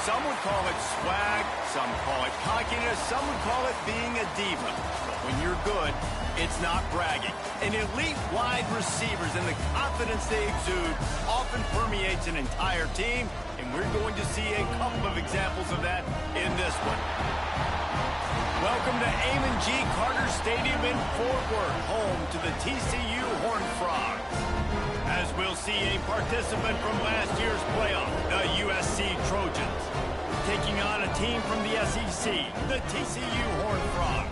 Some would call it swag, some call it cockiness, some would call it being a diva. But when you're good, it's not bragging. An elite wide receivers and the confidence they exude often permeates an entire team, and we're going to see a couple of examples of that in this one. Welcome to Amon G. Carter Stadium in Fort Worth, home to the TCU Horned Frogs. As we'll see a participant from last year's playoff, the USC Trojans, taking on a team from the SEC, the TCU Horned Frogs.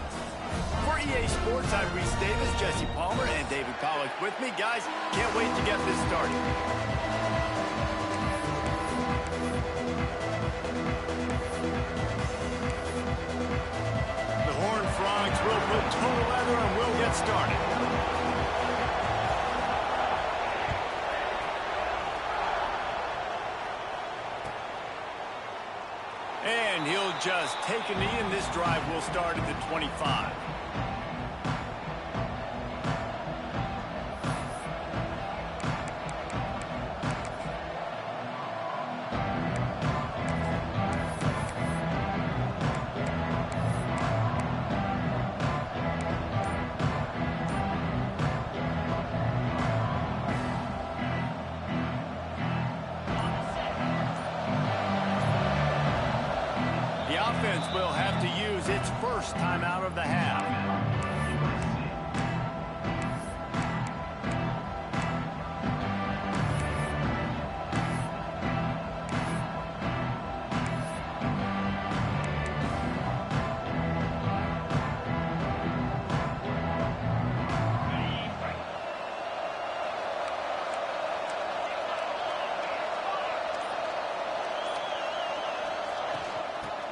For EA Sports, I'm Reese Davis, Jesse Palmer, and David Pollack with me. Guys, can't wait to get this started. The Horned Frogs will put total leather and we'll get started. And he'll just take a knee, and this drive will start at the 25. Will have to use its first time out of the half.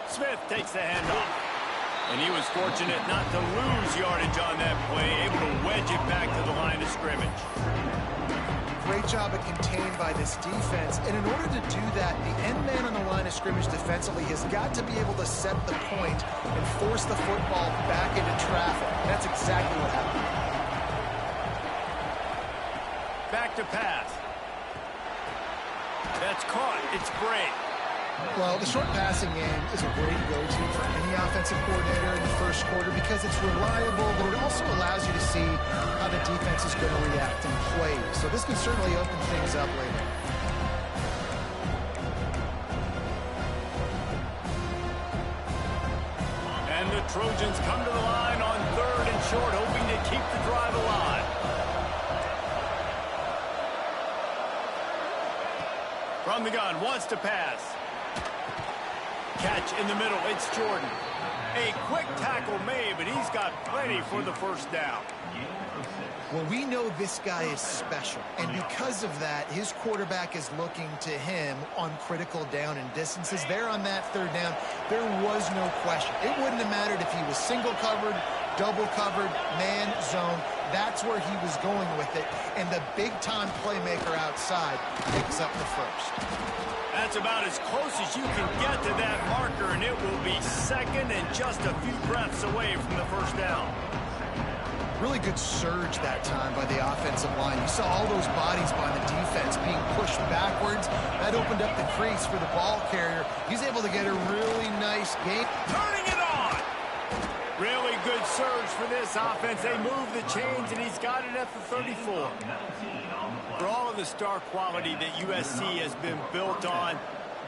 Smith takes the handoff. And he was fortunate not to lose yardage on that play, able to wedge it back to the line of scrimmage. Great job of contained by this defense. And in order to do that, the end man on the line of scrimmage defensively has got to be able to set the point and force the football back into traffic. And that's exactly what happened. Back to pass. That's caught. It's great. Well, the short passing game is a great go-to for any offensive coordinator in the first quarter because it's reliable, but it also allows you to see how the defense is going to react in plays. So this can certainly open things up later. And the Trojans come to the line on 3rd and short, hoping to keep the drive alive. From the gun, wants to pass. Catch in the middle, it's Jordan. A quick tackle made, but he's got plenty for the first down. Well, we know this guy is special, and because of that, his quarterback is looking to him on critical down and distances. There on that 3rd down, there was no question. It wouldn't have mattered if he was single covered, double covered, man, zone. That's where he was going with it, and the big-time playmaker outside picks up the first. That's about as close as you can get to that marker, and it will be second and just a few breaths away from the first down. Really good surge that time by the offensive line. You saw all those bodies by the defense being pushed backwards. That opened up the crease for the ball carrier. He's able to get a really nice game. Turning it on! Really good surge for this offense. They move the chains, and he's got it at the 34. For all of the star quality that USC has been built on,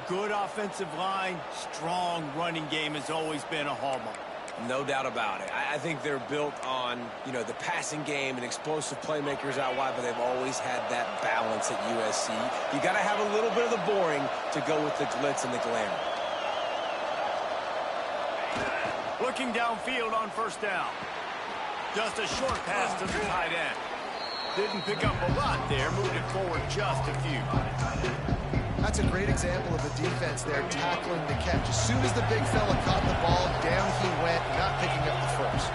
good offensive line, strong running game has always been a hallmark. No doubt about it. I think they're built on, the passing game and explosive playmakers out wide, but they've always had that balance at USC. You got to have a little bit of the boring to go with the glitz and the glamour. Looking downfield on 1st down. Just a short pass to the tight end. Didn't pick up a lot there, moved it forward just a few. That's a great example of the defense there tackling the catch. As soon as the big fella caught the ball, down he went, not picking up the first.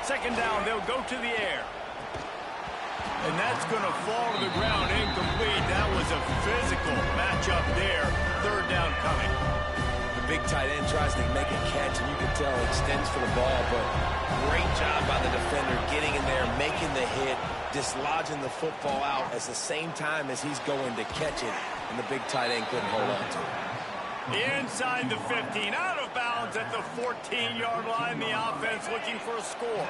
Second down, they'll go to the air. And that's going to fall to the ground incomplete. That was a physical matchup there. 3rd down coming. big tight end tries to make a catch, and you can tell he extends for the ball, but great job by the defender getting in there, making the hit, dislodging the football out at the same time as he's going to catch it, and the big tight end couldn't hold on to it. Inside the 15, out of bounds at the 14-yard line. The offense looking for a score.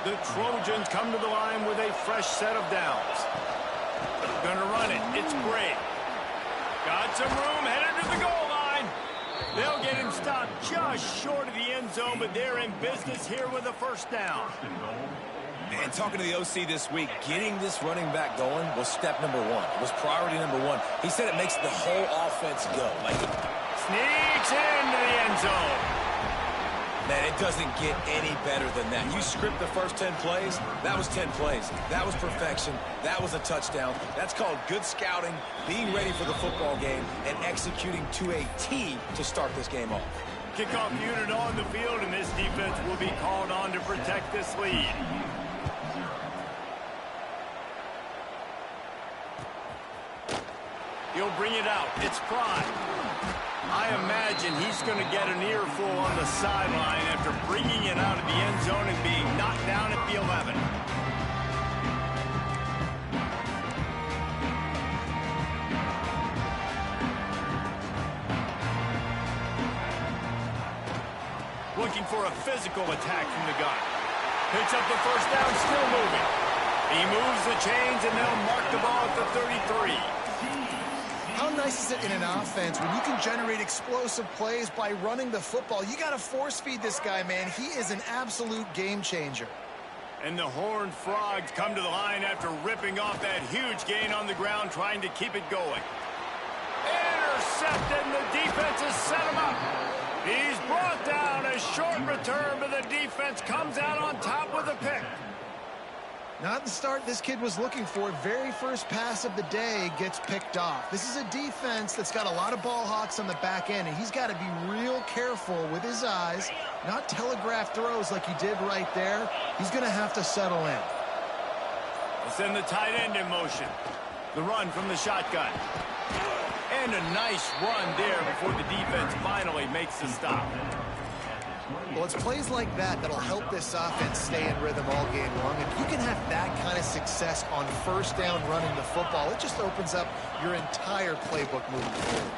The Trojans come to the line with a fresh set of downs. Gonna run it. It's Gray. Got some room, headed to the goal line. They'll get him stopped just short of the end zone, but they're in business here with a first down. And talking to the OC this week, getting this running back going was step number one. It was priority number one. He said it makes the whole offense go. Sneaks into the end zone. Man, it doesn't get any better than that. You script the first 10 plays, that was 10 plays. That was perfection. That was a touchdown. That's called good scouting, being ready for the football game, and executing to a T to start this game off. Kickoff unit on the field, and this defense will be called on to protect this lead. He'll bring it out. It's Fry. I imagine he's going to get an earful on the sideline after bringing it out of the end zone and being knocked down at the 11. Looking for a physical attack from the gun. Picks up the first down, still moving. He moves the chains, and they'll mark the ball at the 33. How nice is it in an offense when you can generate explosive plays by running the football? You got to force feed this guy, man. He is an absolute game changer. And the Horned Frogs come to the line after ripping off that huge gain on the ground, trying to keep it going. Intercepted, and the defense has set him up. He's brought down. A short return, but the defense comes out on top with a pick. Not the start this kid was looking for. Very first pass of the day gets picked off. This is a defense that's got a lot of ball hawks on the back end, and he's got to be real careful with his eyes, not telegraph throws like he did right there. He's going to have to settle in. Let's send the tight end in motion. The run from the shotgun. And a nice run there before the defense finally makes the stop. Well, it's plays like that that'll help this offense stay in rhythm all game long. If you can have that kind of success on first down running the football, it just opens up your entire playbook moving forward.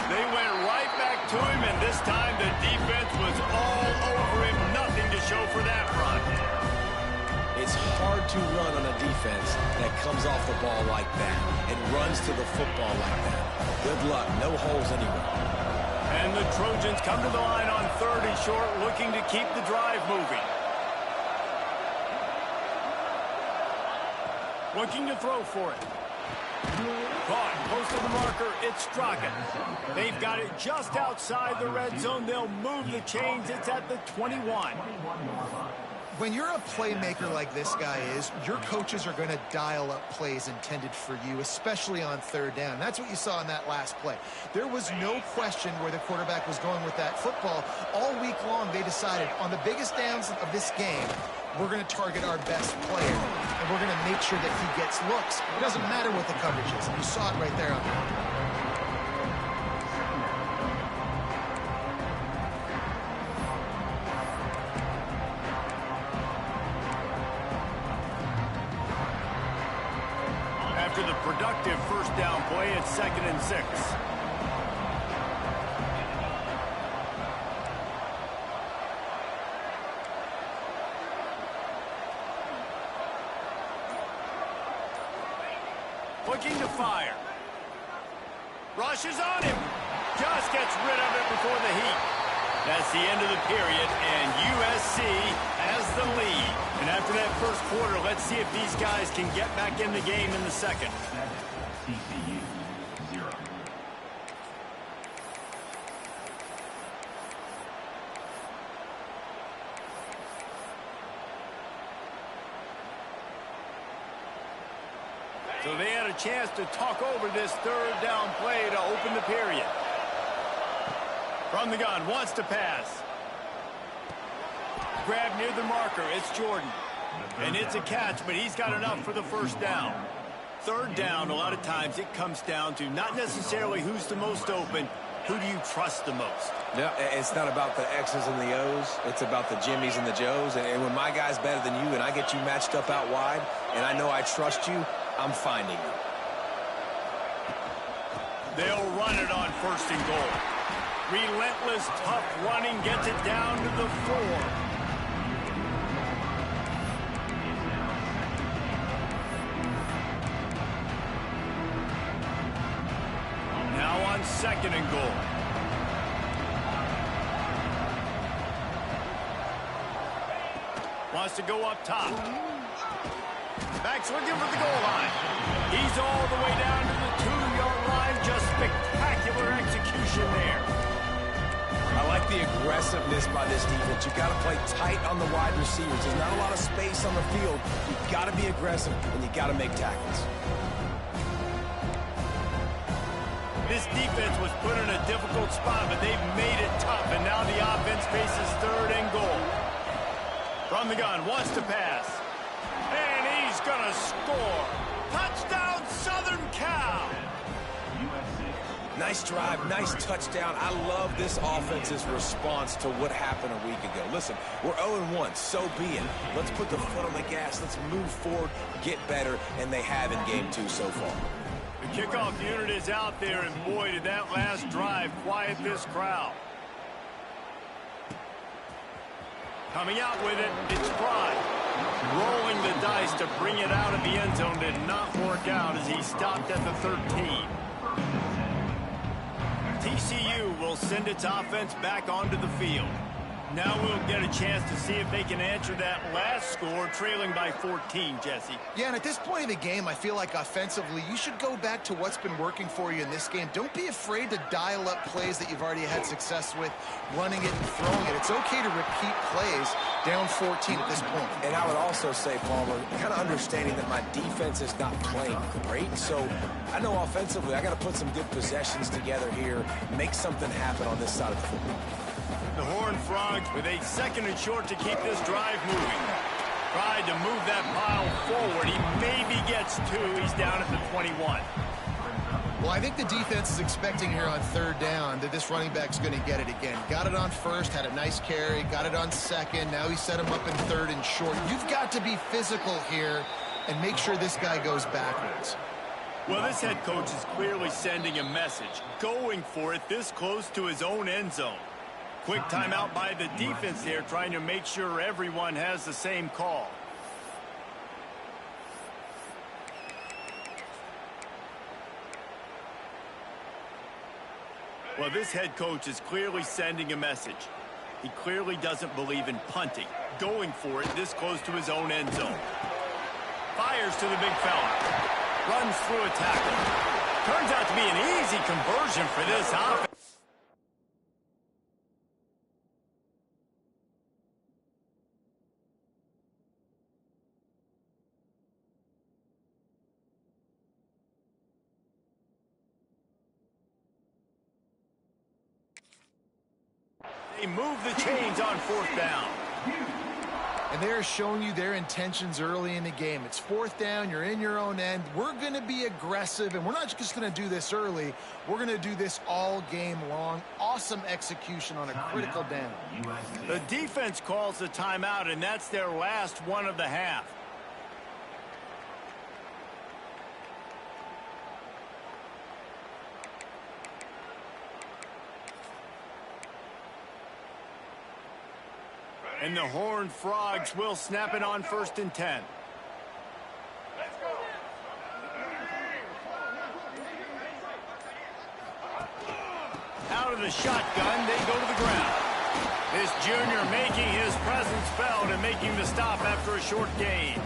They went right back to him, and this time the defense was all over him. Nothing to show for that run. It's hard to run on a defense that comes off the ball like that and runs to the football like that. Good luck. No holes anywhere. And the Trojans come to the line on 3rd and short, looking to keep the drive moving. Looking to throw for it. Caught close to the marker. It's Straka. They've got it just outside the red zone. They'll move the chains. It's at the 21. When you're a playmaker like this guy is, your coaches are going to dial up plays intended for you, especially on 3rd down. That's what you saw in that last play. There was no question where the quarterback was going with that football. All week long, they decided on the biggest downs of this game, we're going to target our best player, and we're going to make sure that he gets looks. It doesn't matter what the coverage is. You saw it right there on the After the productive first down play, it's 2nd and 6. Looking to fire. Rushes on him. Just gets rid of it before the heat. That's the end of the period, and USC has the lead. And after that first quarter, let's see if these guys can get back in the game in the second. TCU 0. So they had a chance to talk over this 3rd down play to open the period. From the gun, wants to pass. Grab near the marker, it's Jordan. And it's a catch, but he's got enough for the first down. 3rd down, a lot of times it comes down to not necessarily who's the most open. who do you trust the most? Yeah, it's not about the X's and the O's. It's about the Jimmies and the Joes. And when my guy's better than you and I get you matched up out wide and I know I trust you, I'm finding you. They'll run it on 1st and goal. Relentless, tough running gets it down to the 4. Now on 2nd and goal. Wants to go up top. Back's looking for the goal line. He's all the way down to the 2-yard line. Just spectacular execution there. I like the aggressiveness by this defense. You've got to play tight on the wide receivers. There's not a lot of space on the field. You've got to be aggressive, and you've got to make tackles. This defense was put in a difficult spot, but they've made it tough, and now the offense faces 3rd and goal. From the gun, wants to pass. And he's going to score. Touchdown, Southern Cal! Nice drive, nice touchdown. I love this offense's response to what happened a week ago. Listen, we're 0-1, so be it. Let's put the foot on the gas. Let's move forward, get better, and they have in Game 2 so far. The kickoff unit is out there, and boy, did that last drive quiet this crowd. Coming out with it, it's Pride. Rolling the dice to bring it out of the end zone did not work out as he stopped at the 13. TCU will send its offense back onto the field. Now we'll get a chance to see if they can answer that last score, trailing by 14, Jesse. Yeah, and at this point in the game, I feel like offensively, you should go back to what's been working for you in this game. Don't be afraid to dial up plays that you've already had success with, running it and throwing it. It's okay to repeat plays down 14 at this point. And I would also say, Palmer, kind of understanding that my defense is not playing great, so I know offensively I got to put some good possessions together here, make something happen on this side of the football. The Horned Frogs with a 2nd and short to keep this drive moving. Tried to move that pile forward. He maybe gets 2. He's down at the 21. Well, I think the defense is expecting here on 3rd down that this running back's going to get it again. Got it on 1st, had a nice carry, got it on 2nd. Now he set him up in 3rd and short. You've got to be physical here and make sure this guy goes backwards. Well, this head coach is clearly sending a message. Going for it this close to his own end zone. Quick timeout by the defense there, trying to make sure everyone has the same call. Well, this head coach is clearly sending a message. He clearly doesn't believe in punting. Going for it this close to his own end zone. Fires to the big fella. Runs through a tackle. Turns out to be an easy conversion for this offense. They move the chains on 4th down. And they're showing you their intentions early in the game. It's 4th down. You're in your own end. We're going to be aggressive, and we're not just going to do this early. We're going to do this all game long. Awesome execution on a critical down. The defense calls the timeout, and that's their last one of the half. And the Horned Frogs will snap it on 1st and 10. Out of the shotgun, they go to the ground. This junior making his presence felt and making the stop after a short gain.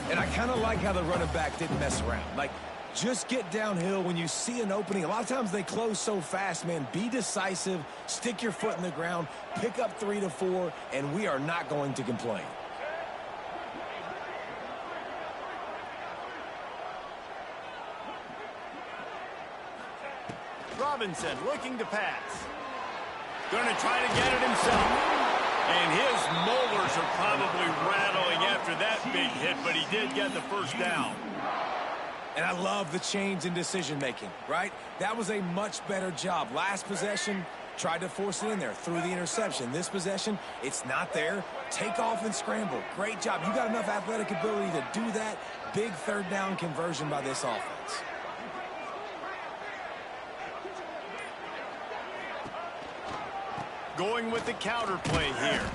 And I kind of like how the running back didn't mess around. Like, just get downhill when you see an opening. A lot of times they close so fast, man. Be decisive, stick your foot in the ground, pick up 3 to 4, and we are not going to complain. Robinson looking to pass. Going to try to get it himself. And his molars are probably rattling after that big hit, but he did get the 1st down. And I love the change in decision-making, right? That was a much better job. Last possession, tried to force it in there, threw the interception. This possession, it's not there. Take off and scramble. Great job. You got enough athletic ability to do that. Big third down conversion by this offense. Going with the counter play here.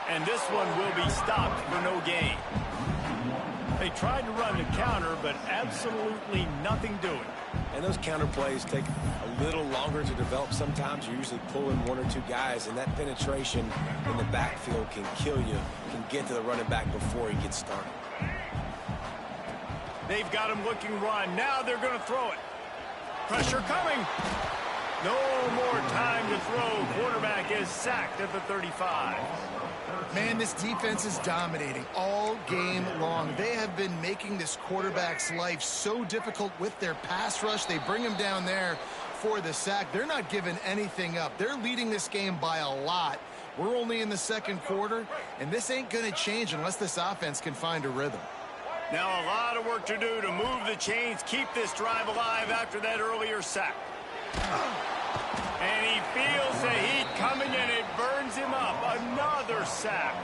And this one will be stopped for no gain. They tried to run the counter, but absolutely nothing doing. And those counter plays take a little longer to develop sometimes. You're usually pulling one or two guys, and that penetration in the backfield can kill you, can get to the running back before he gets started. They've got him looking run. Now they're going to throw it. Pressure coming. No more time to throw. Quarterback is sacked at the 35. Man, this defense is dominating all game long. They have been making this quarterback's life so difficult with their pass rush. They bring him down there for the sack. They're not giving anything up. They're leading this game by a lot. We're only in the second quarter, and this ain't going to change unless this offense can find a rhythm. Now a lot of work to do to move the chains, keep this drive alive after that earlier sack. And he feels the heat coming, and it burns him up. Another sack.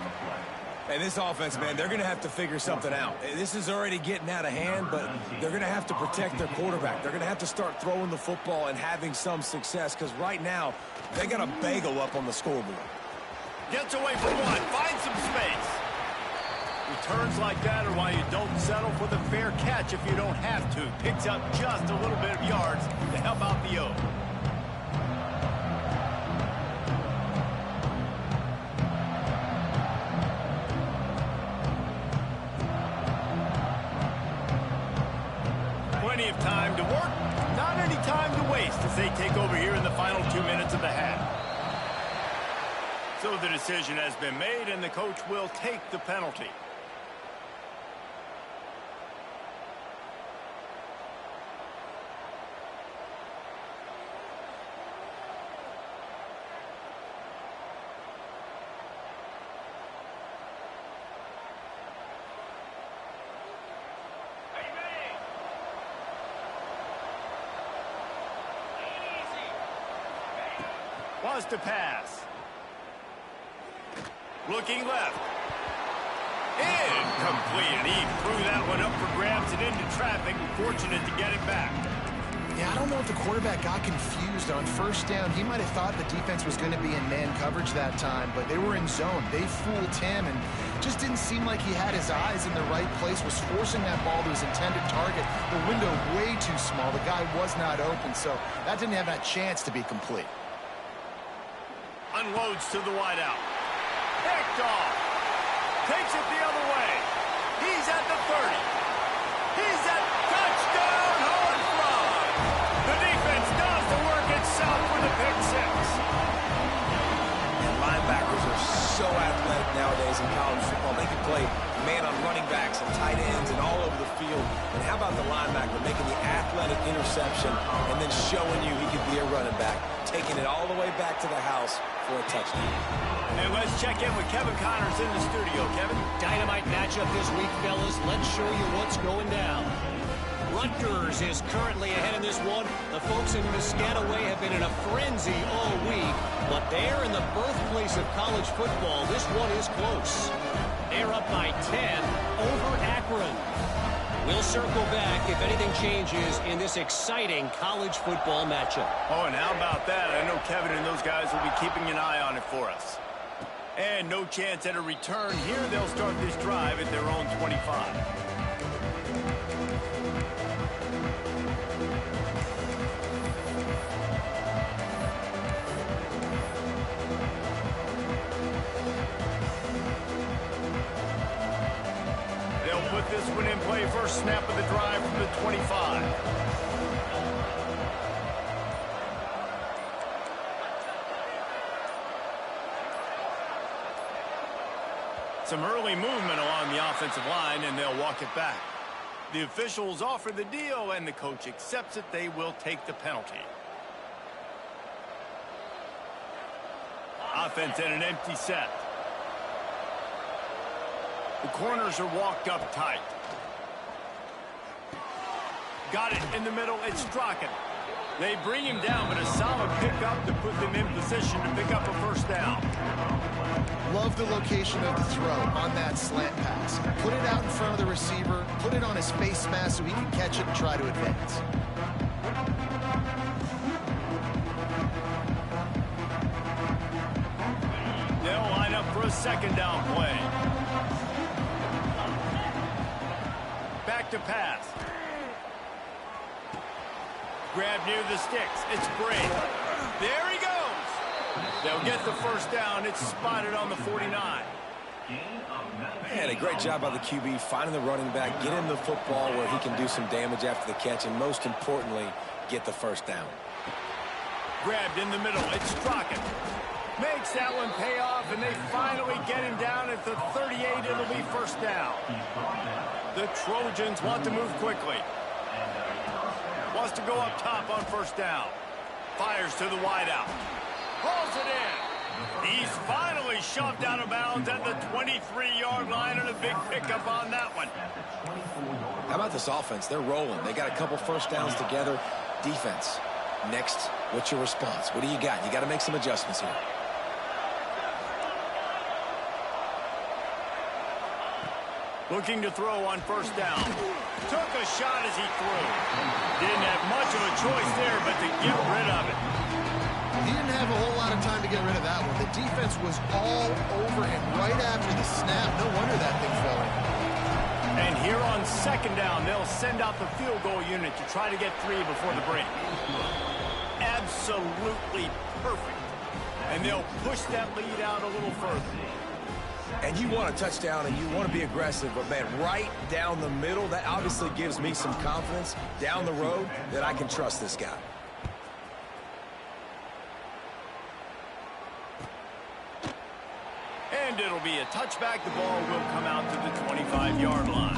And this offense, man, they're going to have to figure something out. This is already getting out of hand, but they're going to have to protect their quarterback. They're going to have to start throwing the football and having some success, because right now, they got a bagel up on the scoreboard. Gets away from one, finds some space. Returns like that are why you don't settle for the fair catch if you don't have to. Picks up just a little bit of yards to help out the O. Plenty of time to work, not any time to waste as they take over here in the final 2 minutes of the half. So the decision has been made, and the coach will take the penalty. Wants to pass. Looking left. Incomplete. And he threw that one up for grabs and into traffic. Fortunate to get it back. Yeah, I don't know if the quarterback got confused on first down. He might have thought the defense was going to be in man coverage that time, but they were in zone. They fooled him and just didn't seem like he had his eyes in the right place, was forcing that ball to his intended target. The window way too small. The guy was not open, so that didn't have that chance to be complete. Unloads to the wideout. Picked off. Takes it the other way. He's at the 30. He's at touchdown, home run. The defense does the work itself with a pick six. And linebackers are so athletic nowadays in college football. They can play man on running backs and tight ends and all over the field. And how about the linebacker making the athletic interception and then showing you he could be a running back, taking it all the way back to the house for a touchdown. And let's check in with Kevin Connors in the studio. Kevin? Dynamite matchup this week, fellas. Let's show you what's going down. Rutgers is currently ahead in this one. The folks in Piscataway have been in a frenzy all week, but they're in the birthplace of college football. This one is close. They're up by 10 over Akron. We'll circle back if anything changes in this exciting college football matchup. Oh, and how about that? I know Kevin and those guys will be keeping an eye on it for us. And no chance at a return here. They'll start this drive at their own 25. Put this one in play. First snap of the drive from the 25. Some early movement along the offensive line, and they'll walk it back. The officials offer the deal, and the coach accepts it. They will take the penalty. Offense in an empty set. The corners are walked up tight. Got it in the middle. It's Strachan. They bring him down, but a solid pickup to put them in position to pick up a first down. Love the location of the throw on that slant pass. Put it out in front of the receiver, put it on his face mask so he can catch it and try to advance. They'll line up for a second down play. Back to pass. Grab near the sticks. It's Bray. There he goes. They'll get the first down. It's spotted on the 49. And a great job by the QB finding the running back, get him the football where he can do some damage after the catch, and most importantly, get the first down. Grabbed in the middle. It's Strachan. Makes that one pay off, and they finally get him down at the 38. It'll be first down. The Trojans want to move quickly. Wants to go up top on first down. Fires to the wideout. Pulls it in. He's finally shoved out of bounds at the 23-yard line, and a big pickup on that one. How about this offense? They're rolling. They got a couple first downs together. Defense. Next, what's your response? What do you got? You got to make some adjustments here. Looking to throw on first down. Took a shot as he threw. Didn't have much of a choice there, but to get rid of it. He didn't have a whole lot of time to get rid of that one. The defense was all over him right after the snap. No wonder that thing fell in. And here on second down, they'll send out the field goal unit to try to get 3 before the break. Absolutely perfect. And they'll push that lead out a little further. And you want a touchdown and you want to be aggressive, but man, right down the middle, that obviously gives me some confidence down the road that I can trust this guy. And it'll be a touchback. The ball will come out to the 25-yard line.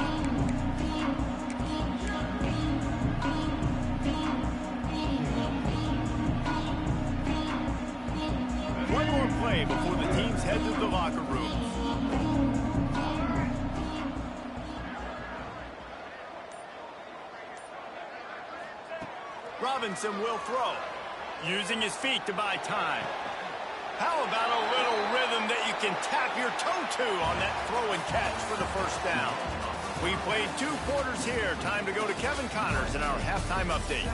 One more play before the teams head to the locker room. Robinson will throw, using his feet to buy time. How about a little rhythm that you can tap your toe to on that throw and catch for the first down? We played 2 quarters here. Time to go to Kevin Connors in our halftime update.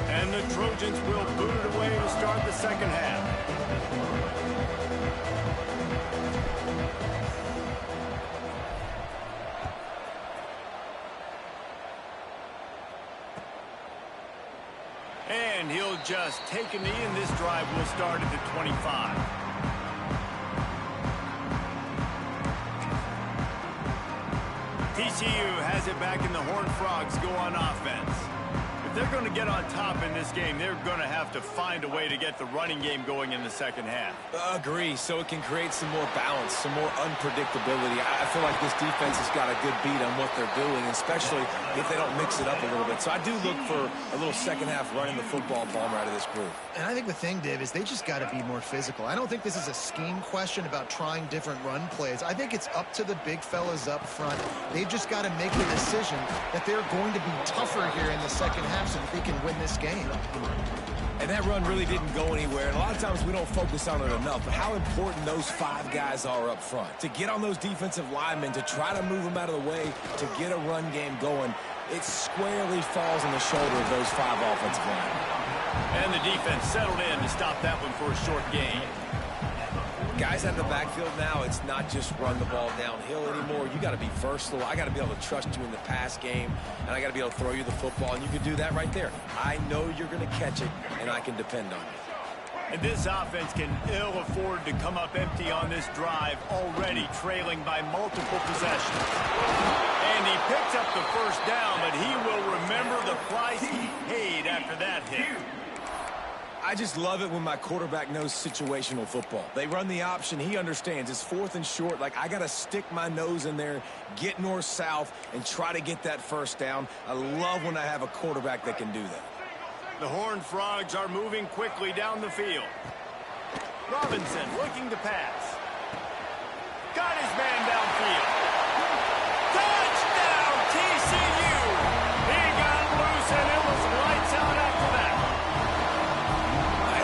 And the Trojans will boot it away to start the second half. And he'll just take a knee, and this drive will start at the 25. TCU has it back, and the Horned Frogs go on offense. If they're going to get on top in this game, they're going to have to find a way to get the running game going in the second half. Agree, so it can create some more balance, some more unpredictability. I feel like this defense has got a good beat on what they're doing, especially if they don't mix it up a little bit. So I do look for a little second half running the football bomber out of this group. And I think the thing, Dave, is they just got to be more physical. I don't think this is a scheme question about trying different run plays. I think it's up to the big fellas up front. They've just got to make the decision that they're going to be tougher here in the second half so that they can win this game. And that run really didn't go anywhere. And a lot of times we don't focus on it enough, but how important those 5 guys are up front. To get on those defensive linemen, to try to move them out of the way, to get a run game going, it squarely falls on the shoulder of those 5 offensive linemen. And the defense settled in to stop that one for a short gain. Guys out of the backfield now, it's not just run the ball downhill anymore. You got to be versatile. I got to be able to trust you in the pass game, and I got to be able to throw you the football, and you can do that right there. I know you're going to catch it, and I can depend on you. And this offense can ill afford to come up empty on this drive, already trailing by multiple possessions. And he picks up the first down, but he will remember the price he paid after that hit. I just love it when my quarterback knows situational football. They run the option. He understands. It's 4th and short. Like, I got to stick my nose in there, get north-south, and try to get that first down. I love when I have a quarterback that can do that. The Horned Frogs are moving quickly down the field. Robinson looking to pass. Got his man downfield. Touchdown, TCU! He got loose, and it was lights out after that.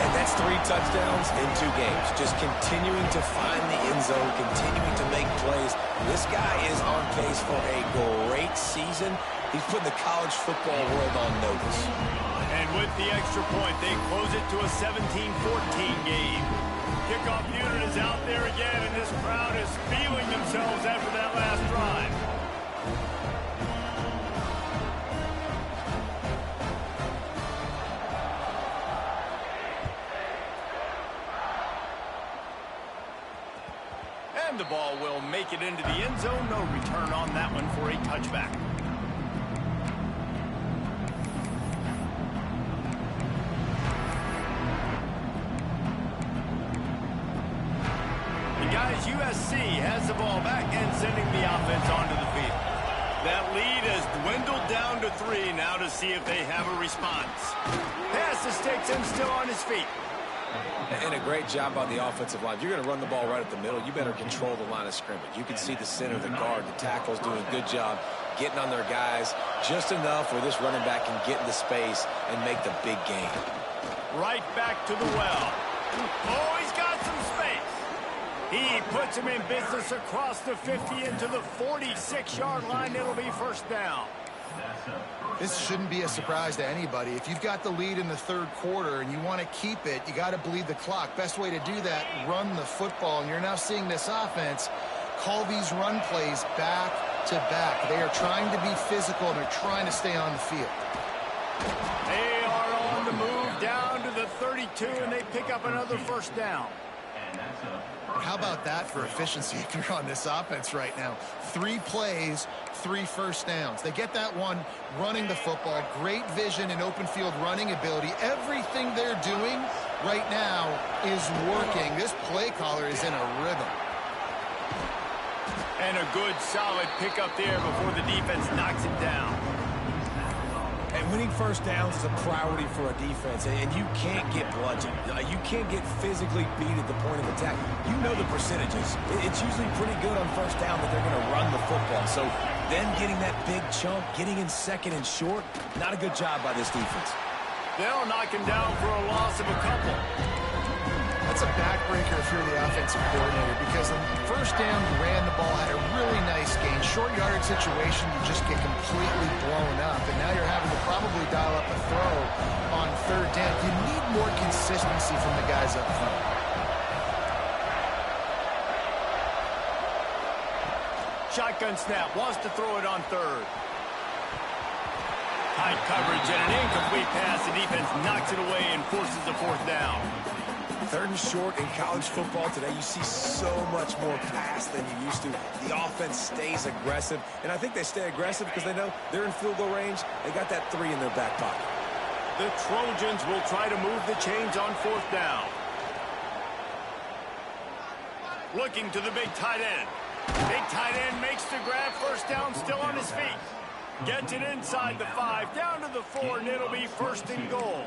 And that's 3 touchdowns in 2 games. Just continuing to find the end zone, continuing to make plays. This guy is on pace for a great season. He's putting the college football world on notice. And with the extra point, they close it to a 17-14 game. Kickoff unit is out there again, and this crowd is feeling themselves after that last drive. And the ball will make it into the end zone. No return on that one for a touchback. USC has the ball back and sending the offense onto the field. That lead has dwindled down to 3 now to see if they have a response. Pass to Stetson still on his feet. And a great job by the offensive line. If you're going to run the ball right at the middle, you better control the line of scrimmage. You can see the center, the guard, the tackles doing a good job getting on their guys just enough where this running back can get into space and make the big game. Right back to the well. Oh, he's got some space. He puts him in business across the 50 into the 46-yard line. It'll be first down. This shouldn't be a surprise to anybody. If you've got the lead in the 3rd quarter and you want to keep it, you got to bleed the clock. Best way to do that, run the football. And you're now seeing this offense call these run plays back to back. They are trying to be physical, and they're trying to stay on the field. They are on the move down to the 32, and they pick up another first down. How about that for efficiency if you're on this offense right now? 3 plays, 3 first downs. They get that one running the football. Great vision and open field running ability. Everything they're doing right now is working. This play caller is in a rhythm. And a good, solid pickup there before the defense knocks it down. And winning first downs is a priority for a defense, and you can't get bludgeoned. You can't get physically beat at the point of attack. You know the percentages. It's usually pretty good on first down that they're going to run the football. So then getting that big chunk, getting in 2nd and short, not a good job by this defense. They'll knock him down for a loss of a couple. That's a backbreaker if you're the offensive coordinator, because the first down, you ran the ball, had a really nice gain. Short yardage situation, you just get completely blown up, and now you're having to probably dial up a throw on 3rd down. You need more consistency from the guys up front. Shotgun snap, wants to throw it on 3rd. Tight coverage and an incomplete pass. The defense knocks it away and forces the 4th down. 3rd and short in college football today, you see so much more pass than you used to. The offense stays aggressive, and I think they stay aggressive because they know they're in field goal range. They got that 3 in their back pocket. The Trojans will try to move the chains on 4th down. Looking to the big tight end. Big tight end makes the grab. First down, still on his feet. Gets it inside the 5, down to the 4, and it'll be 1st and goal.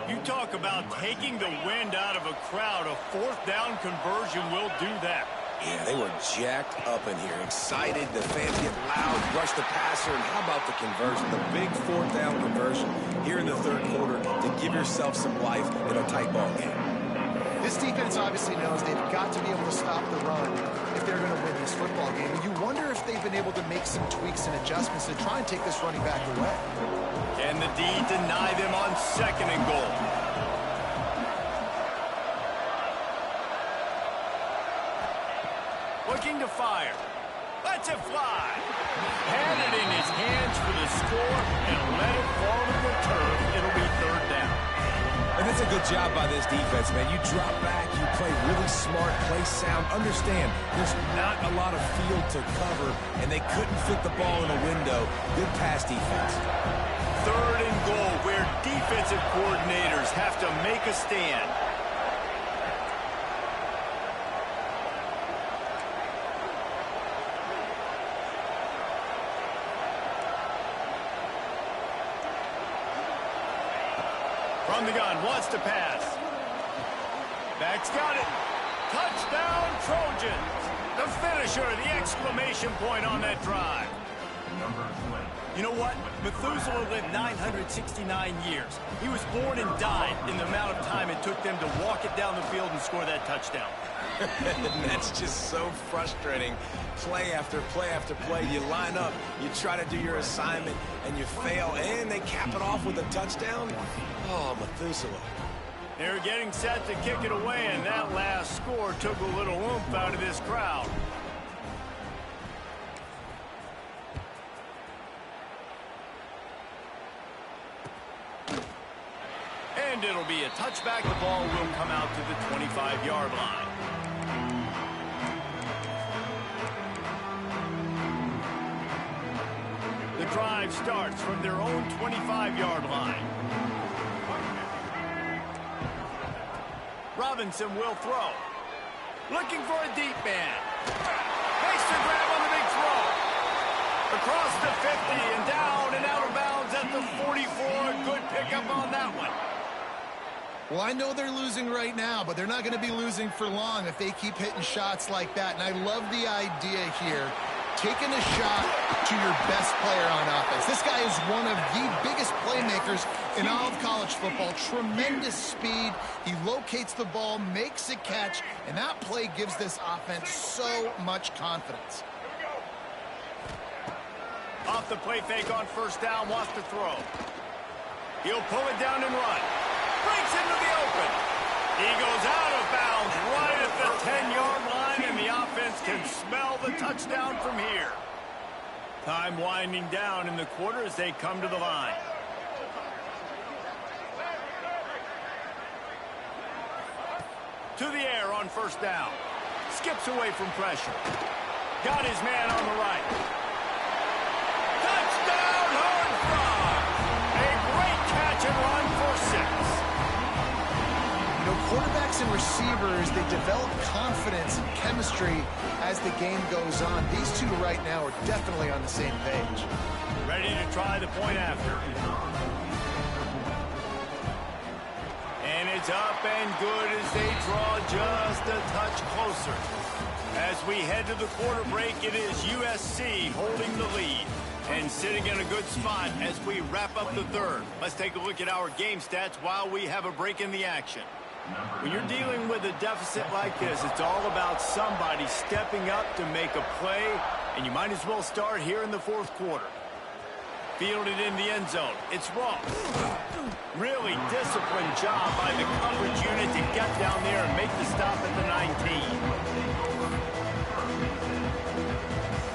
You talk about taking the wind out of a crowd. A 4th down conversion will do that. Yeah, they were jacked up in here, excited. The fans get loud, rush the passer, and how about the conversion? The big 4th down conversion here in the 3rd quarter to give yourself some life in a tight ball game. This defense obviously knows they've got to be able to stop the run if they're going to win this football game. And you wonder if they've been able to make some tweaks and adjustments to try and take this running back away. Can the D deny them on 2nd and goal? Looking to fire. Lets it fly. Had it in his hands for the score and let it fall to the turf. It'll be 3rd down. And it's a good job by this defense, man. You drop back, you play really smart, play sound. Understand, there's not a lot of field to cover, and they couldn't fit the ball in a window. Good pass defense. 3rd and goal, where defensive coordinators have to make a stand. From the gun, wants to pass. Back's got it. Touchdown, Trojans. The finisher, the exclamation point on that drive. Number 20. You know what? Methuselah lived 969 years. He was born and died in the amount of time it took them to walk it down the field and score that touchdown. That's just so frustrating. Play after play after play. You line up, you try to do your assignment, and you fail, and they cap it off with a touchdown. Oh, Methuselah. They're getting set to kick it away, and that last score took a little oomph out of this crowd. And it'll be a touchback. The ball will come out to the 25-yard line. The drive starts from their own 25-yard line. Robinson will throw. Looking for a deep man. Makes the grab on the big throw. Across the 50 and down and out of bounds at the 44. Good pickup on that one. Well, I know they're losing right now, but they're not going to be losing for long if they keep hitting shots like that. And I love the idea here, taking a shot to your best player on offense. This guy is one of the biggest playmakers in all of college football. Tremendous speed. He locates the ball, makes a catch, and that play gives this offense so much confidence. Off the play fake on first down, wants to throw. He'll pull it down and run. Breaks into the open. He goes out of bounds right at the 10-yard line, and the offense can smell the touchdown from here. Time winding down in the quarter as they come to the line. To the air on first down. Skips away from pressure. Got his man on the right. Touchdown, Horned Frogs! A great catch and run for 6. You know, quarterbacks and receivers, they develop confidence and chemistry as the game goes on. These two right now are definitely on the same page. Ready to try the point after. And it's up and good as they draw just a touch closer. As we head to the quarter break, it is USC holding the lead and sitting in a good spot as we wrap up the third. Let's take a look at our game stats while we have a break in the action. When you're dealing with a deficit like this, it's all about somebody stepping up to make a play, and you might as well start here in the fourth quarter. Fielded in the end zone. It's Ross. Really disciplined job by the coverage unit to get down there and make the stop at the 19.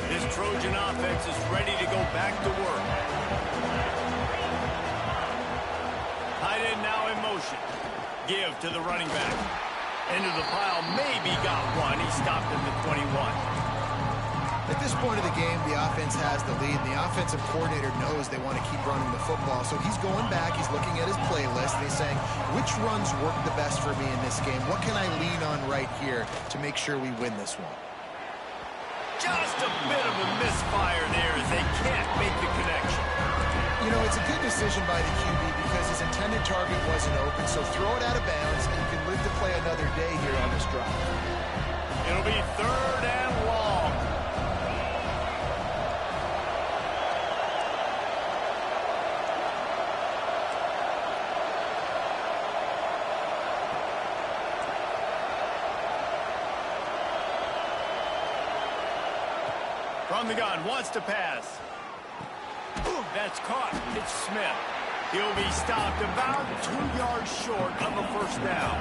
This Trojan offense is ready to go back to work. Tight end now in motion. Give to the running back. Into the pile, maybe got one. He stopped at the 21. At this point of the game, the offense has the lead. The offensive coordinator knows they want to keep running the football. So he's going back, he's looking at his playlist, and he's saying, which runs work the best for me in this game? What can I lean on right here to make sure we win this one? Just a bit of a misfire there as they can't make the connection. You know, it's a good decision by the QB because his intended target wasn't open, so throw it out of bounds, and you can live to play another day here on this drive. It'll be third and long. From the gun, wants to pass. That's caught. It's Smith. He'll be stopped about 2 yards short of a first down.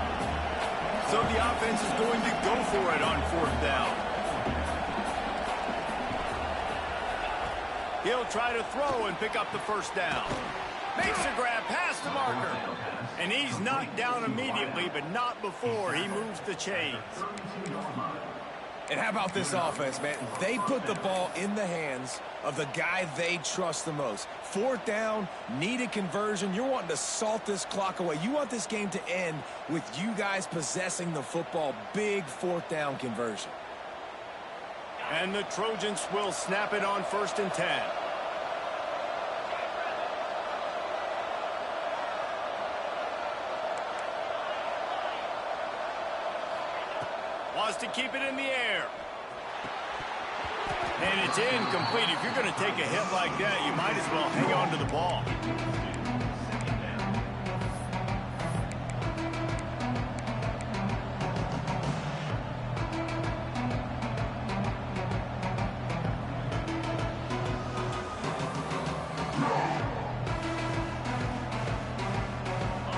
So the offense is going to go for it on fourth down. He'll try to throw and pick up the first down. Makes a grab past the marker. And he's knocked down immediately, but not before he moves the chains. And how about this offense, man? They put the ball in the hands of the guy they trust the most. Fourth down, needed conversion. You're wanting to salt this clock away. You want this game to end with you guys possessing the football. Big fourth down conversion. And the Trojans will snap it on 1st and 10. Wants to keep it in the air. And it's incomplete. If you're going to take a hit like that, you might as well hang on to the ball.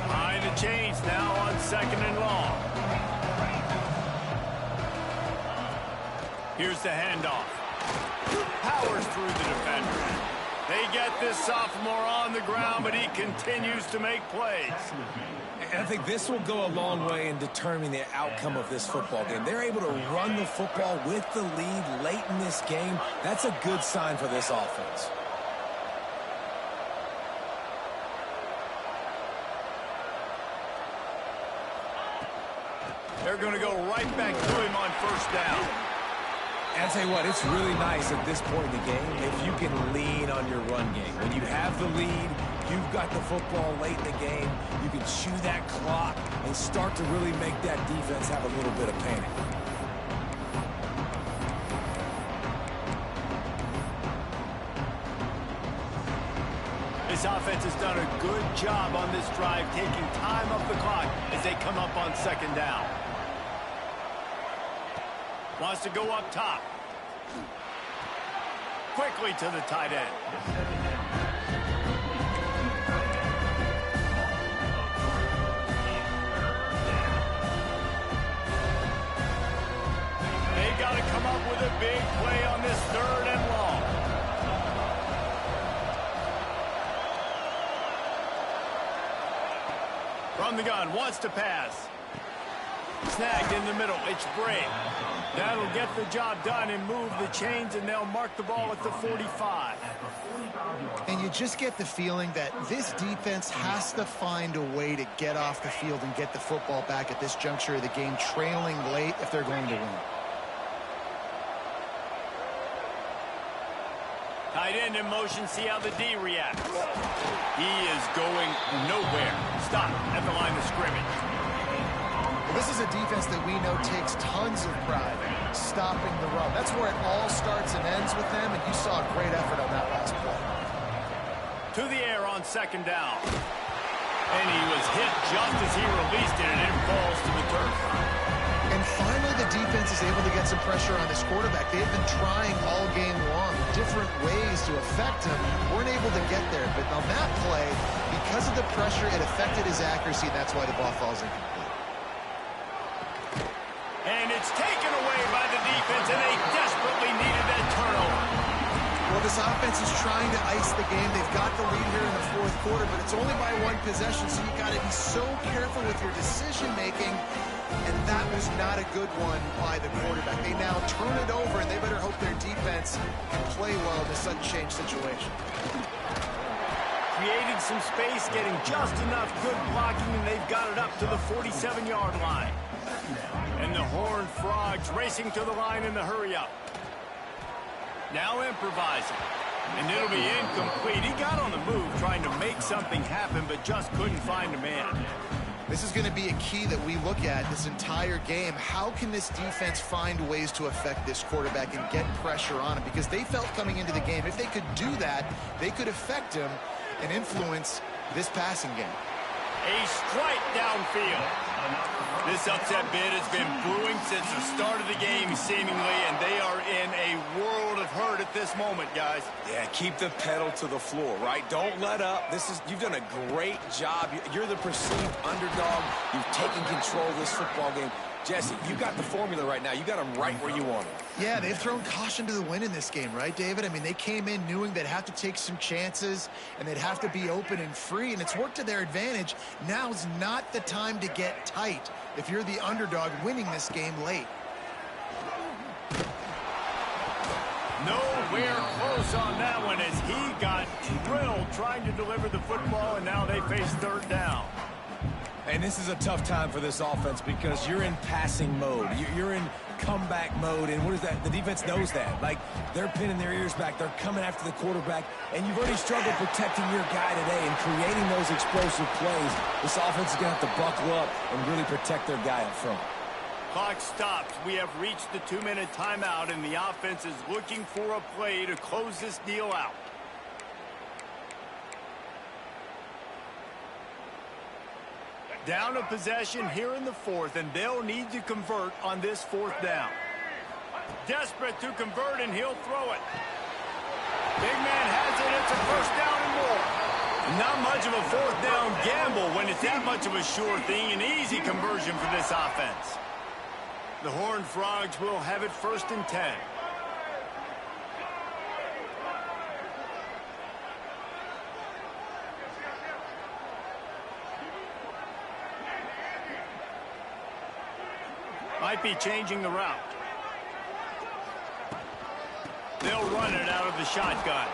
Behind the chains now on 2nd and long. Here's the handoff. Powers through the defender. They get this sophomore on the ground, but he continues to make plays. And I think this will go a long way in determining the outcome of this football game. They're able to run the football with the lead late in this game. That's a good sign for this offense. They're going to go right back to him on 1st down. And I'll tell you what, it's really nice at this point in the game if you can lean on your run game. When you have the lead, you've got the football late in the game, you can chew that clock and start to really make that defense have a little bit of panic. This offense has done a good job on this drive, taking time off the clock as they come up on 2nd down. Wants to go up top. Quickly to the tight end. They got to come up with a big play on this 3rd and long. From the gun, wants to pass. Snagged in the middle, it's Bray. That'll get the job done and move the chains, and they'll mark the ball at the 45. And you just get the feeling that this defense has to find a way to get off the field and get the football back at this juncture of the game, trailing late if they're going to win. Tight end in motion, see how the D reacts. He is going nowhere. Stop at the line of scrimmage. This is a defense that we know takes tons of pride stopping the run. That's where it all starts and ends with them, and you saw a great effort on that last play. To the air on 2nd down. And he was hit just as he released it, and it falls to the turf. And finally, the defense is able to get some pressure on this quarterback. They've been trying all game long, different ways to affect him. Weren't able to get there, but on that play, because of the pressure, it affected his accuracy, and that's why the ball falls incomplete. And it's taken away by the defense, and they desperately needed that turnover. Well, this offense is trying to ice the game. They've got the lead here in the 4th quarter, but it's only by 1 possession, so you got to be so careful with your decision-making, and that was not a good one by the quarterback. They now turn it over, and they better hope their defense can play well in a sudden change situation. Creating some space, getting just enough good blocking, and they've got it up to the 47-yard line. And the Horned Frogs racing to the line in the hurry-up. Now improvising. And it'll be incomplete. He got on the move trying to make something happen, but just couldn't find a man. This is going to be a key that we look at this entire game. How can this defense find ways to affect this quarterback and get pressure on him? Because they felt coming into the game, if they could do that, they could affect him and influence this passing game. A strike downfield. This upset bid has been brewing since the start of the game, seemingly, and they are in a world of hurt at this moment, guys. Yeah, keep the pedal to the floor, right? Don't let up. You've done a great job. You're the perceived underdog. You've taken control of this football game. Jesse, you got the formula right now. You got them right where you want them. Yeah, they've thrown caution to the wind in this game, right, David? I mean, they came in knowing they'd have to take some chances and they'd have to be open and free, and it's worked to their advantage. Now's not the time to get tight if you're the underdog winning this game late. Nowhere close on that one as he got drilled trying to deliver the football, and now they face 3rd down. And this is a tough time for this offense because you're in passing mode. You're in comeback mode, and what is that? The defense knows that. Like, they're pinning their ears back. They're coming after the quarterback, and you've already struggled protecting your guy today and creating those explosive plays. This offense is going to have to buckle up and really protect their guy up front. Clock stops. We have reached the 2-minute timeout, and the offense is looking for a play to close this deal out. Down a possession here in the fourth, and they'll need to convert on this fourth down. Desperate to convert, and he'll throw it. Big man has it. It's a first down and more. Not much of a fourth down gamble when it's that much of a sure thing. An easy conversion for this offense. The Horned Frogs will have it 1st and 10. Might be changing the route. They'll run it out of the shotgun.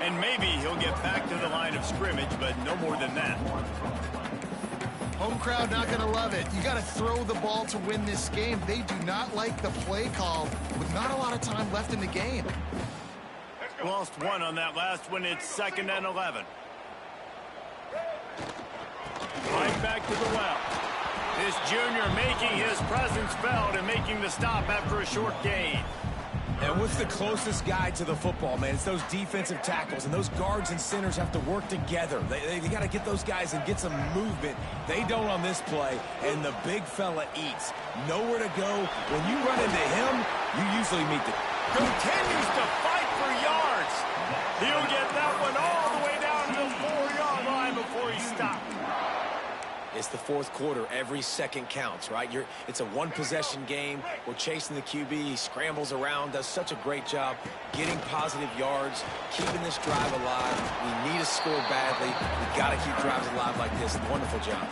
And maybe he'll get back to the line of scrimmage, but no more than that. Home crowd not going to love it. You got to throw the ball to win this game. They do not like the play call with not a lot of time left in the game. Lost one on that last one. It's 2nd and 11. Right back to the well. This junior making his presence felt and making the stop after a short gain. And what's the closest guy to the football, man? It's those defensive tackles, and those guards and centers have to work together. They got to get those guys and get some movement. They don't on this play, and the big fella eats. Nowhere to go. When you run into him, you usually meet the... Continues to fight for yards. He'll get that one all the way down to the 4-yard line before he stopped. It's the fourth quarter. Every second counts, right? It's a one-possession game. We're chasing the QB. He scrambles around, does such a great job getting positive yards, keeping this drive alive. We need to score badly. We got to keep drives alive like this. Wonderful job.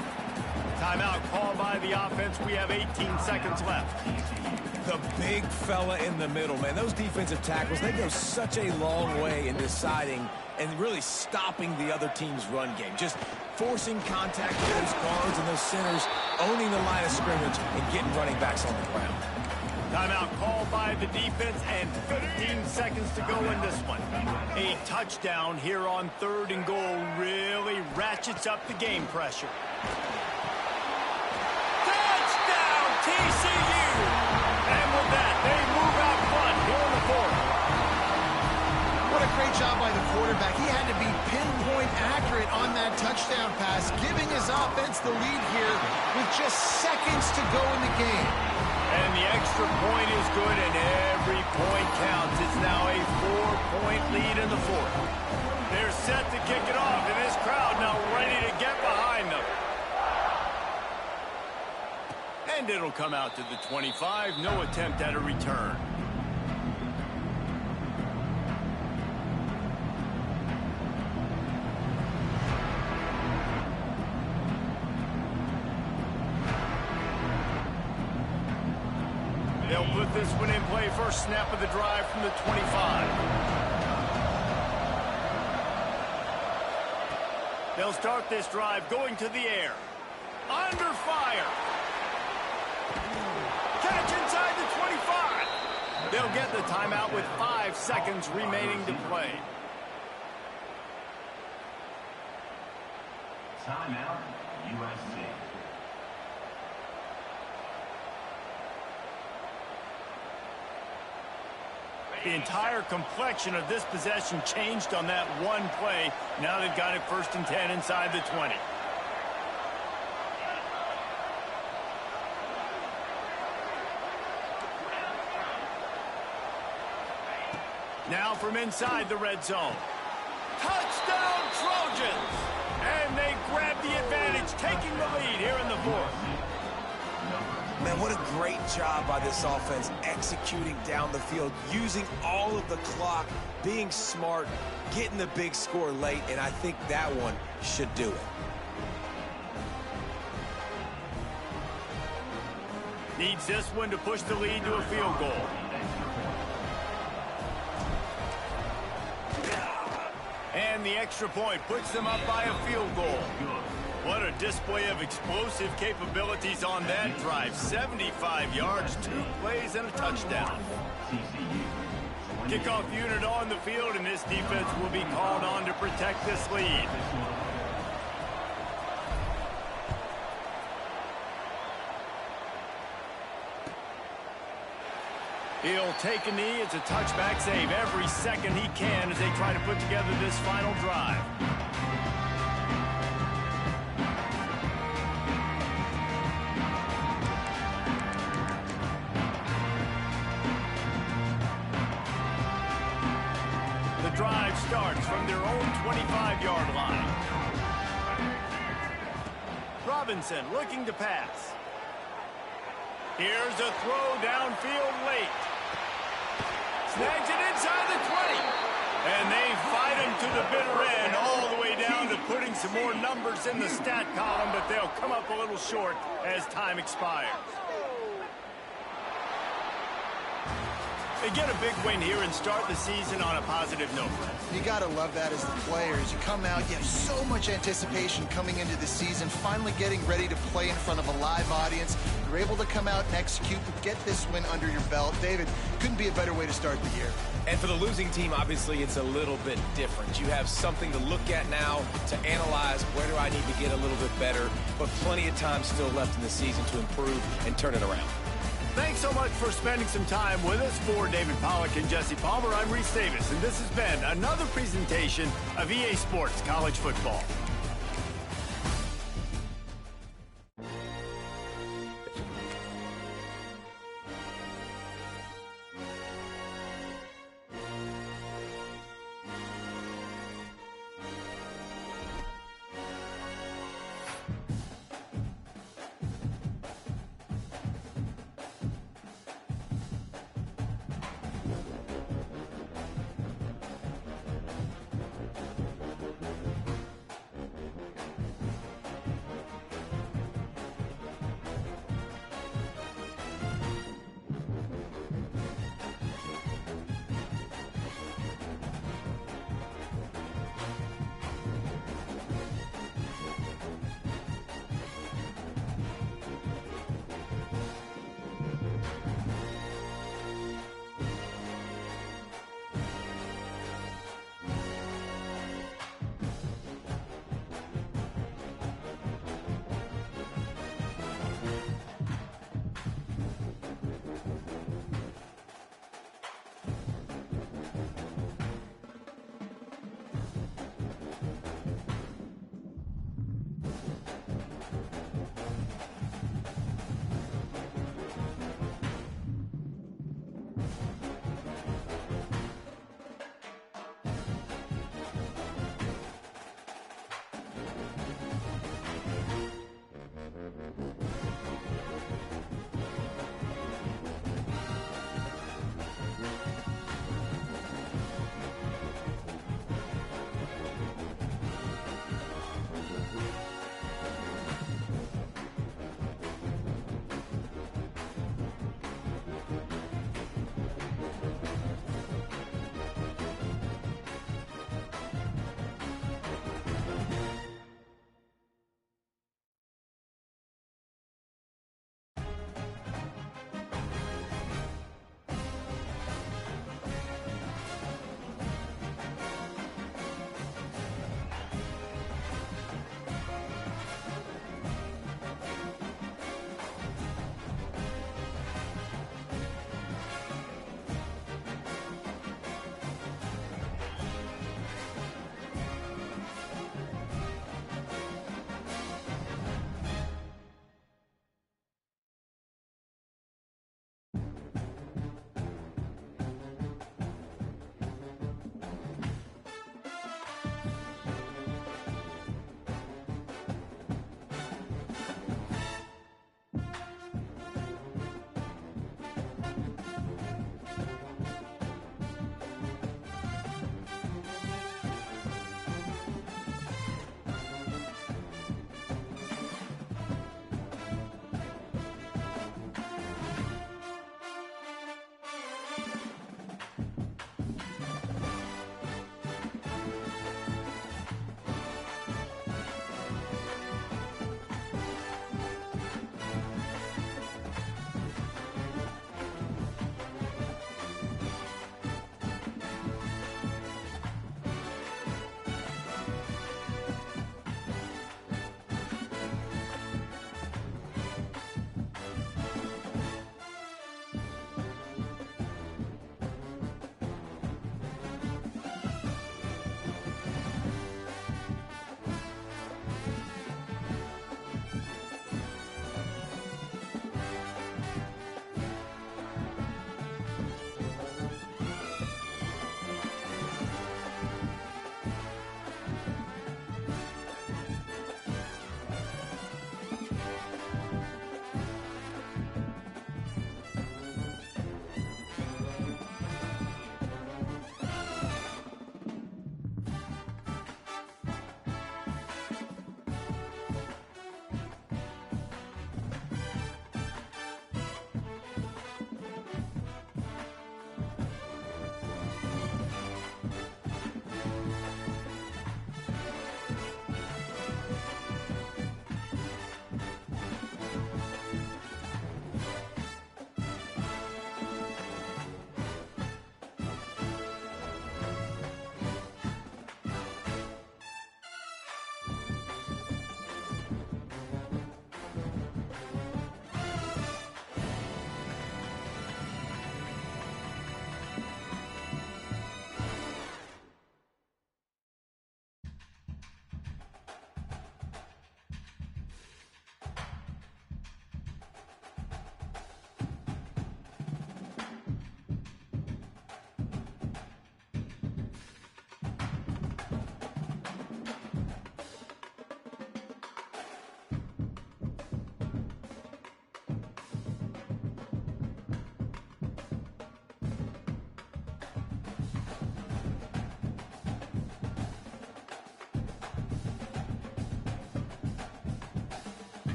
Timeout called by the offense. We have 18 seconds left. The big fella in the middle, man. Those defensive tackles, they go such a long way in deciding and really stopping the other team's run game. Just forcing contact with those guards and those centers, owning the line of scrimmage, and getting running backs on the ground. Timeout called by the defense, and 15 seconds to go in this one. A touchdown here on 3rd and goal really ratchets up the game pressure. Touchdown, TCU! And with that, they move out front here in the fourth. What a great job by the quarterback. He had to be pinpoint accurate on that touchdown pass, giving his offense the lead here with just seconds to go in the game. And the extra point is good, and every point counts. It's now a 4-point lead in the fourth. They're set to kick it off, and this crowd now ready to get behind them. And it'll come out to the 25. No attempt at a return. They'll put this one in play. First snap of the drive from the 25. They'll start this drive going to the air. Under fire. Catch inside the 25. They'll get the timeout with 5 seconds remaining to play. Timeout, USC. The entire complexion of this possession changed on that one play. Now they've got it 1st and 10 inside the 20. Now from inside the red zone. Touchdown, Trojans! And they grab the advantage, taking the lead here in the fourth. Man, what a great job by this offense executing down the field, using all of the clock, being smart, getting the big score late, and I think that one should do it. Needs this one to push the lead to a field goal. And the extra point puts them up by a field goal. What a display of explosive capabilities on that drive. 75 yards, 2 plays, and a touchdown. Kickoff unit on the field, and this defense will be called on to protect this lead. He'll take a knee. It's a touchback save every second he can as they try to put together this final drive. The drive starts from their own 25-yard line. Robinson looking to pass. Here's a throw downfield late. Snags it inside the 20. And they fight him to the bitter end all the way down to putting some more numbers in the stat column, but they'll come up a little short as time expires. They get a big win here and start the season on a positive note. You got to love that as the players. You come out, you have so much anticipation coming into the season, finally getting ready to play in front of a live audience. You're able to come out and execute and get this win under your belt. David, couldn't be a better way to start the year. And for the losing team, obviously, it's a little bit different. You have something to look at now to analyze where do I need to get a little bit better, but plenty of time still left in the season to improve and turn it around. Thanks so much for spending some time with us. For David Pollack and Jesse Palmer, I'm Reese Davis, and this has been another presentation of EA Sports College Football.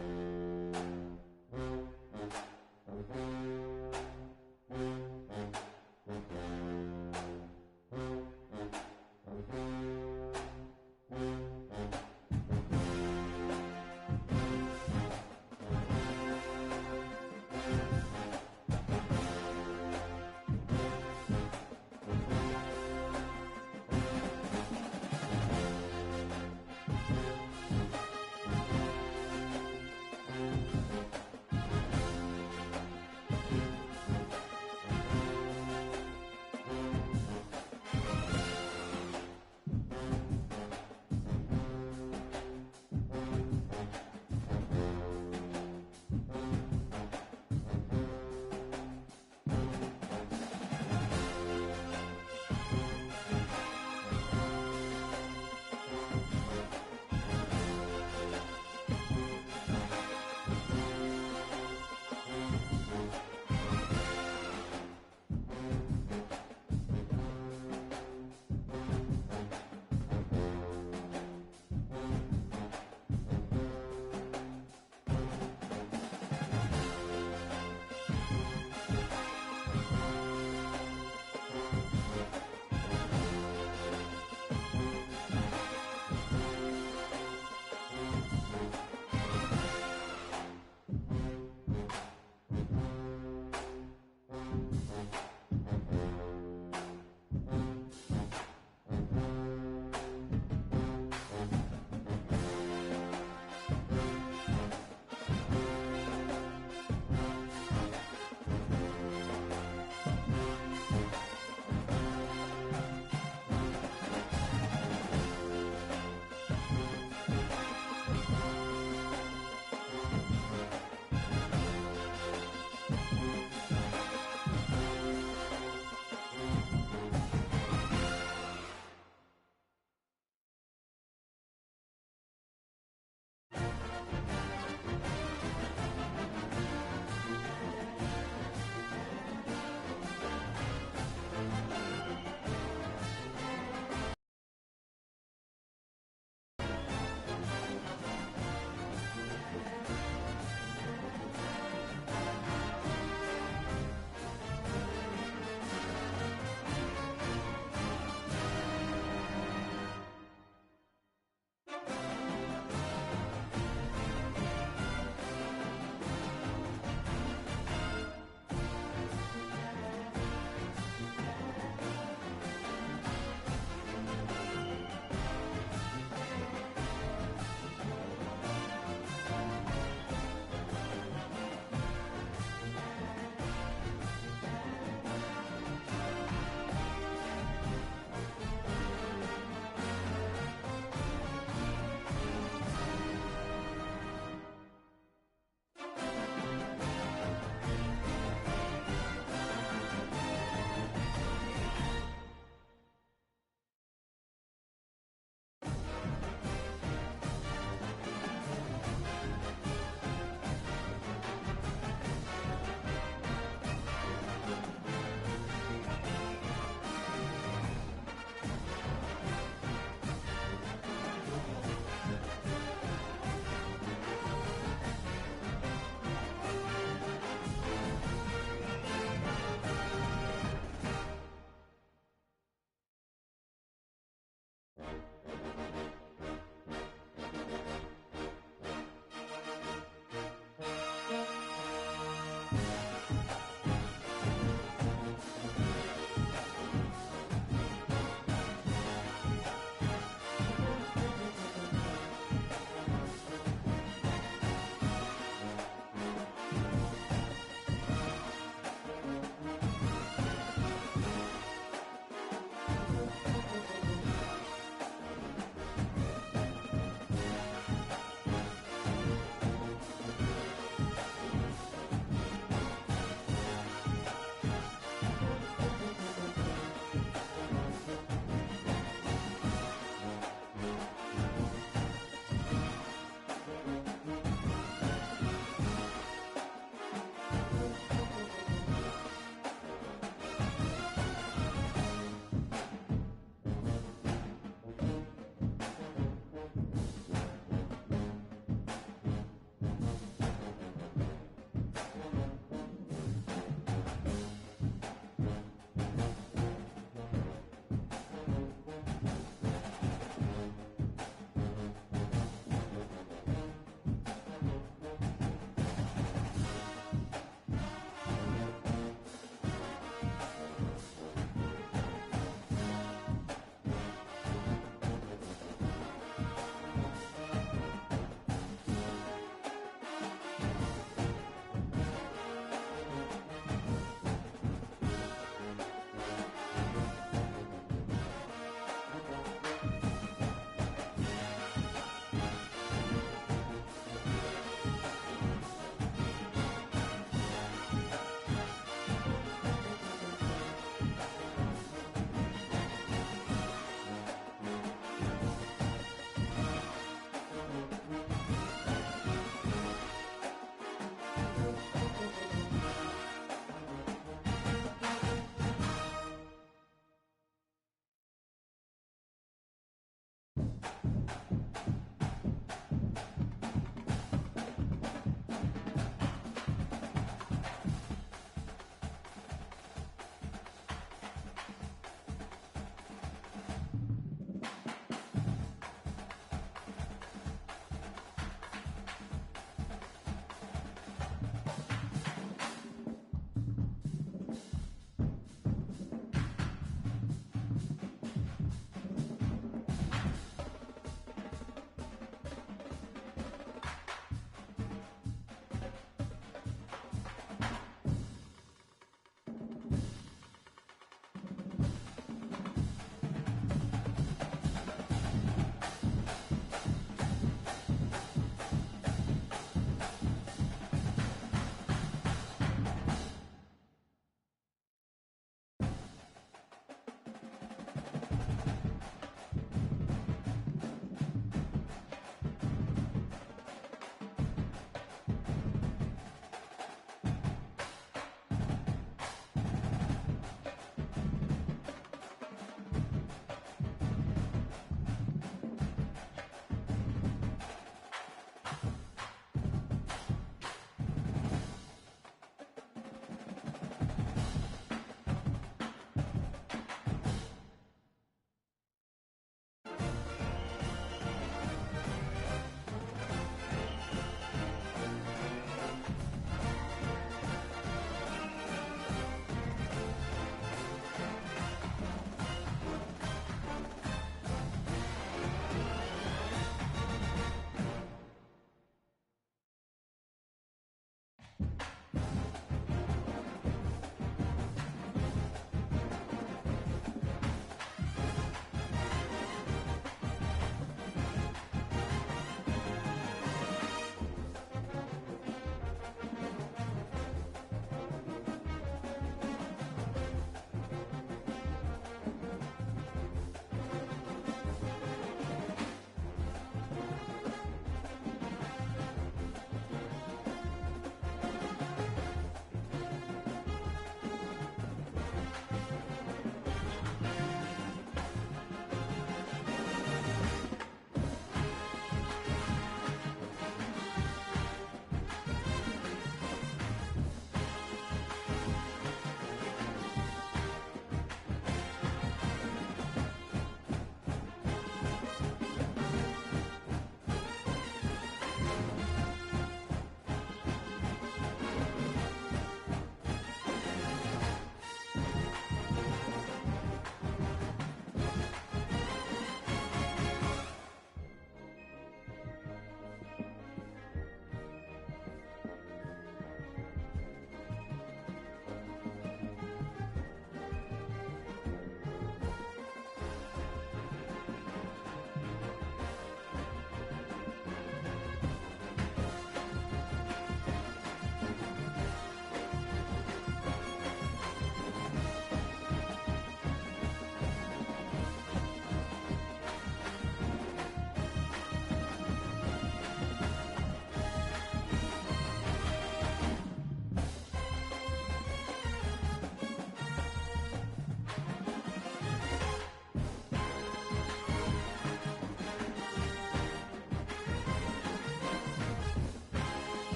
you.